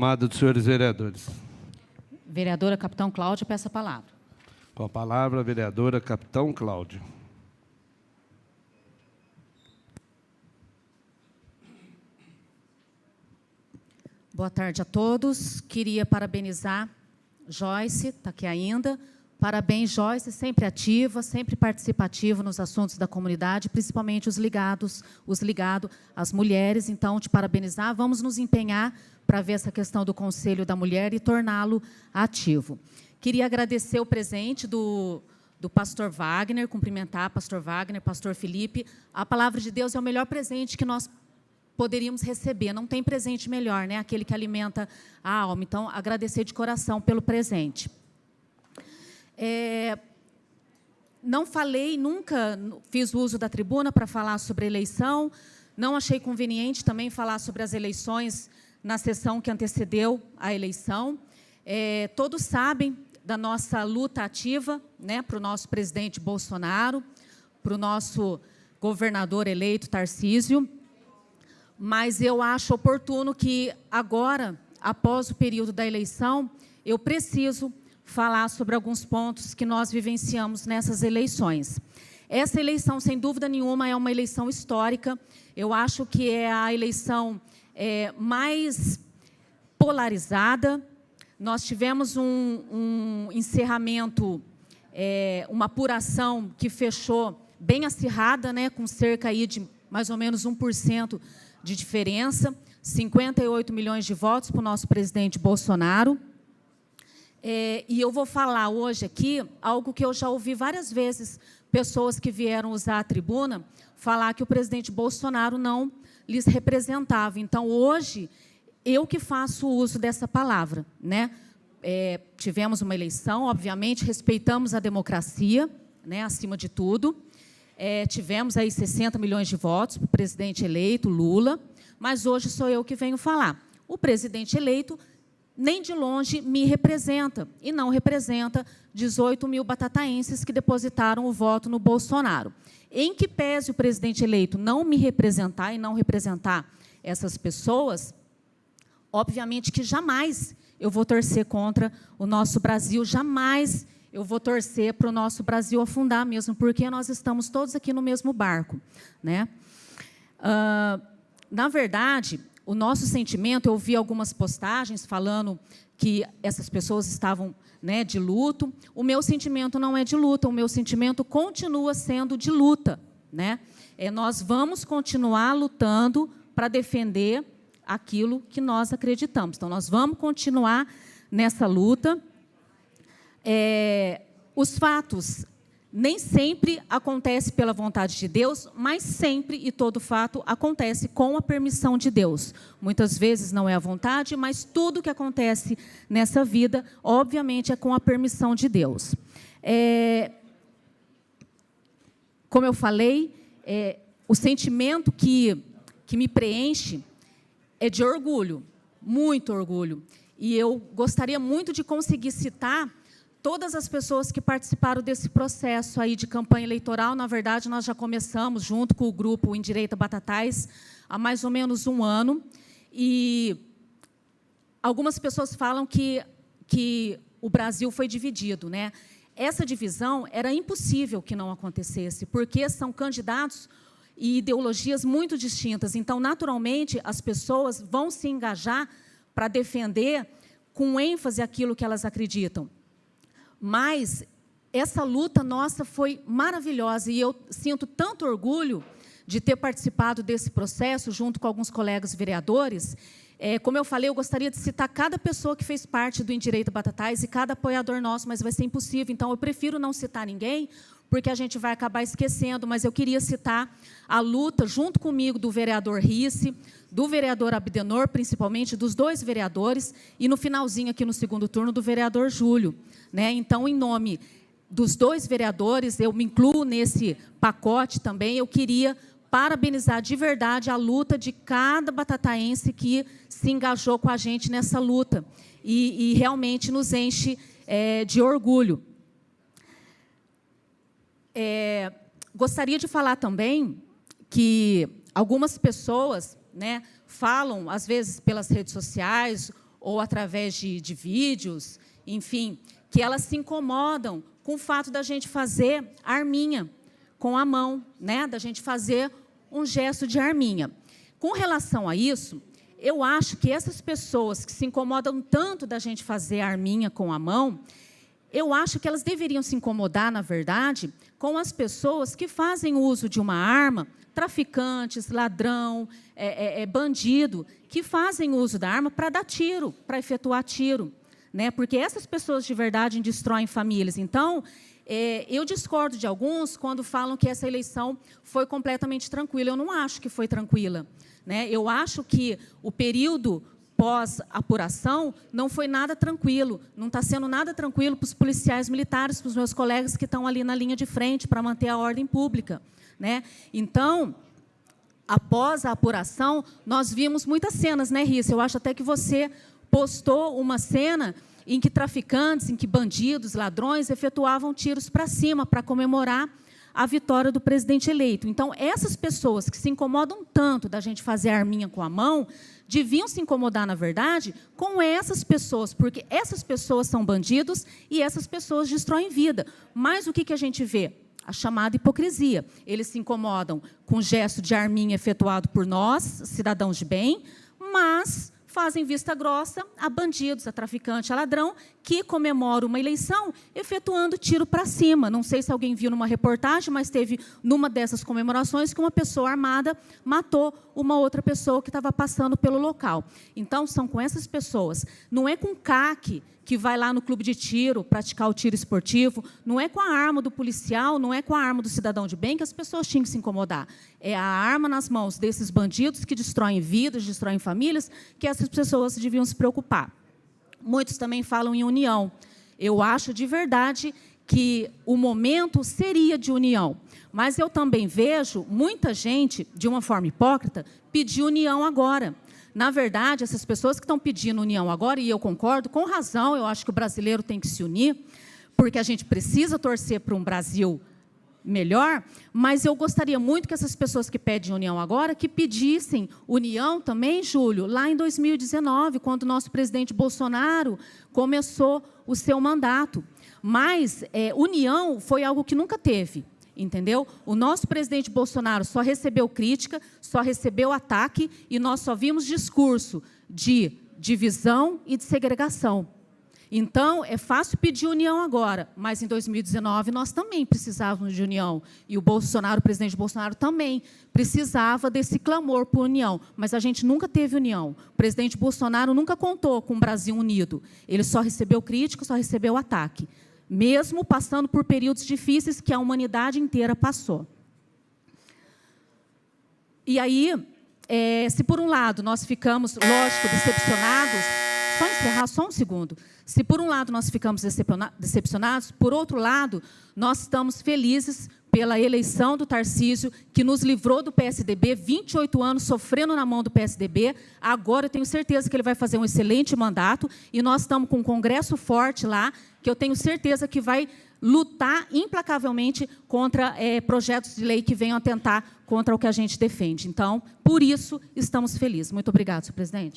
Amados senhores vereadores. Vereadora Capitão Cláudia, peço a palavra. Com a palavra, a vereadora Capitão Cláudia. Boa tarde a todos. Queria parabenizar Joyce, está aqui ainda. Parabéns, Joyce, sempre ativa, sempre participativa nos assuntos da comunidade, principalmente os ligados às mulheres. Então, te parabenizar. Vamos nos empenhar para ver essa questão do Conselho da Mulher e torná-lo ativo. Queria agradecer o presente do pastor Wagner, cumprimentar pastor Wagner, pastor Felipe. A palavra de Deus é o melhor presente que nós poderíamos receber. Não tem presente melhor, né? Aquele que alimenta a alma. Então, agradecer de coração pelo presente. Não falei, nunca fiz uso da tribuna para falar sobre eleição, não achei conveniente também falar sobre as eleições na sessão que antecedeu a eleição. Todos sabem da nossa luta ativa, né, para o nosso presidente Bolsonaro, para o nosso governador eleito Tarcísio, mas eu acho oportuno que agora, após o período da eleição, eu preciso falar sobre alguns pontos que nós vivenciamos nessas eleições. Essa eleição, sem dúvida nenhuma, é uma eleição histórica. Eu acho que é a eleição mais polarizada. Nós tivemos um encerramento, uma apuração que fechou bem acirrada, né, com cerca aí de mais ou menos 1% de diferença, 58 milhões de votos para o nosso presidente Bolsonaro. E eu vou falar hoje aqui algo que eu já ouvi várias vezes, pessoas que vieram usar a tribuna, falar que o presidente Bolsonaro não lhes representava. Então, hoje, eu que faço uso dessa palavra, né? Tivemos uma eleição, obviamente, respeitamos a democracia, né, acima de tudo. Tivemos aí 60 milhões de votos para o presidente eleito, Lula, mas hoje sou eu que venho falar. O presidente eleito nem de longe me representa, e não representa 18 mil batataenses que depositaram o voto no Bolsonaro. Em que pese o presidente eleito não me representar e não representar essas pessoas, obviamente que jamais eu vou torcer contra o nosso Brasil, jamais eu vou torcer para o nosso Brasil afundar mesmo, porque nós estamos todos aqui no mesmo barco, né? Na verdade, o nosso sentimento, eu vi algumas postagens falando que essas pessoas estavam, né, de luto. O meu sentimento não é de luta, o meu sentimento continua sendo de luta, né? Nós vamos continuar lutando para defender aquilo que nós acreditamos. Então, nós vamos continuar nessa luta. Os fatos nem sempre acontecem pela vontade de Deus, mas sempre e todo fato acontece com a permissão de Deus. Muitas vezes não é a vontade, mas tudo que acontece nessa vida, obviamente, é com a permissão de Deus. Como eu falei, o sentimento que me preenche é de orgulho, muito orgulho. E eu gostaria muito de conseguir citar todas as pessoas que participaram desse processo aí de campanha eleitoral. Na verdade, nós já começamos junto com o grupo Endireita Batatais há mais ou menos um ano. E algumas pessoas falam que o Brasil foi dividido, né? Essa divisão era impossível que não acontecesse, porque são candidatos e ideologias muito distintas. Então, naturalmente, as pessoas vão se engajar para defender com ênfase aquilo que elas acreditam. Mas essa luta nossa foi maravilhosa e eu sinto tanto orgulho de ter participado desse processo junto com alguns colegas vereadores. Como eu falei, eu gostaria de citar cada pessoa que fez parte do Endireita Batatais e cada apoiador nosso, mas vai ser impossível. Então, eu prefiro não citar ninguém, porque a gente vai acabar esquecendo, mas eu queria citar a luta, junto comigo, do vereador Risse, do vereador Abdenor, principalmente, dos dois vereadores, e no finalzinho, aqui no segundo turno, do vereador Júlio, né? Então, em nome dos dois vereadores, eu me incluo nesse pacote também, eu queria parabenizar de verdade a luta de cada batataense que se engajou com a gente nessa luta, e realmente nos enche de orgulho. Gostaria de falar também que algumas pessoas, né, falam, às vezes, pelas redes sociais ou através de vídeos, enfim, que elas se incomodam com o fato da gente fazer arminha com a mão, né? Da gente fazer um gesto de arminha. Com relação a isso, eu acho que essas pessoas que se incomodam tanto da gente fazer arminha com a mão, eu acho que elas deveriam se incomodar, na verdade, com as pessoas que fazem uso de uma arma, traficantes, ladrão, bandido, que fazem uso da arma para dar tiro, para efetuar tiro, né? Porque essas pessoas de verdade destroem famílias. Então, eu discordo de alguns quando falam que essa eleição foi completamente tranquila. Eu não acho que foi tranquila, né? Eu acho que o período pós-apuração não foi nada tranquilo, não está sendo nada tranquilo para os policiais militares, para os meus colegas que estão ali na linha de frente para manter a ordem pública, né? Então, após a apuração, nós vimos muitas cenas, né, Rissa? Eu acho até que você postou uma cena em que traficantes, em que bandidos, ladrões efetuavam tiros para cima para comemorar a vitória do presidente eleito. Então, essas pessoas que se incomodam tanto da gente fazer arminha com a mão, deviam se incomodar, na verdade, com essas pessoas, porque essas pessoas são bandidos e essas pessoas destroem vida. Mas o que a gente vê? A chamada hipocrisia. Eles se incomodam com o gesto de arminha efetuado por nós, cidadãos de bem, mas fazem vista grossa a bandidos, a traficante, a ladrão, que comemoram uma eleição efetuando tiro para cima. Não sei se alguém viu numa reportagem, mas teve numa dessas comemorações que uma pessoa armada matou uma outra pessoa que estava passando pelo local. Então, são com essas pessoas. Não é com CAC que vai lá no clube de tiro praticar o tiro esportivo, não é com a arma do policial, não é com a arma do cidadão de bem que as pessoas tinham que se incomodar. É a arma nas mãos desses bandidos que destroem vidas, destroem famílias, que essas pessoas deviam se preocupar. Muitos também falam em união. Eu acho de verdade que o momento seria de união, mas eu também vejo muita gente, de uma forma hipócrita, pedir união agora. Na verdade, essas pessoas que estão pedindo união agora, e eu concordo, com razão, eu acho que o brasileiro tem que se unir, porque a gente precisa torcer para um Brasil melhor, mas eu gostaria muito que essas pessoas que pedem união agora, que pedissem união também, Júlio, lá em 2019, quando o nosso presidente Bolsonaro começou o seu mandato. Mas união foi algo que nunca teve. Entendeu? O nosso presidente Bolsonaro só recebeu crítica, só recebeu ataque, e nós só vimos discurso de divisão e de segregação. Então, é fácil pedir união agora, mas em 2019 nós também precisávamos de união. E o Bolsonaro, o presidente Bolsonaro, também precisava desse clamor por união. Mas a gente nunca teve união. O presidente Bolsonaro nunca contou com o Brasil unido. Ele só recebeu crítica, só recebeu ataque, mesmo passando por períodos difíceis que a humanidade inteira passou. E aí, se por um lado nós ficamos, lógico, decepcionados, só encerrar só um segundo, se por um lado nós ficamos decepcionados, por outro lado, nós estamos felizes pela eleição do Tarcísio, que nos livrou do PSDB, 28 anos sofrendo na mão do PSDB. Agora eu tenho certeza que ele vai fazer um excelente mandato, e nós estamos com um congresso forte lá, que eu tenho certeza que vai lutar implacavelmente contra projetos de lei que venham atentar contra o que a gente defende. Então, por isso, estamos felizes. Muito obrigada, senhor presidente.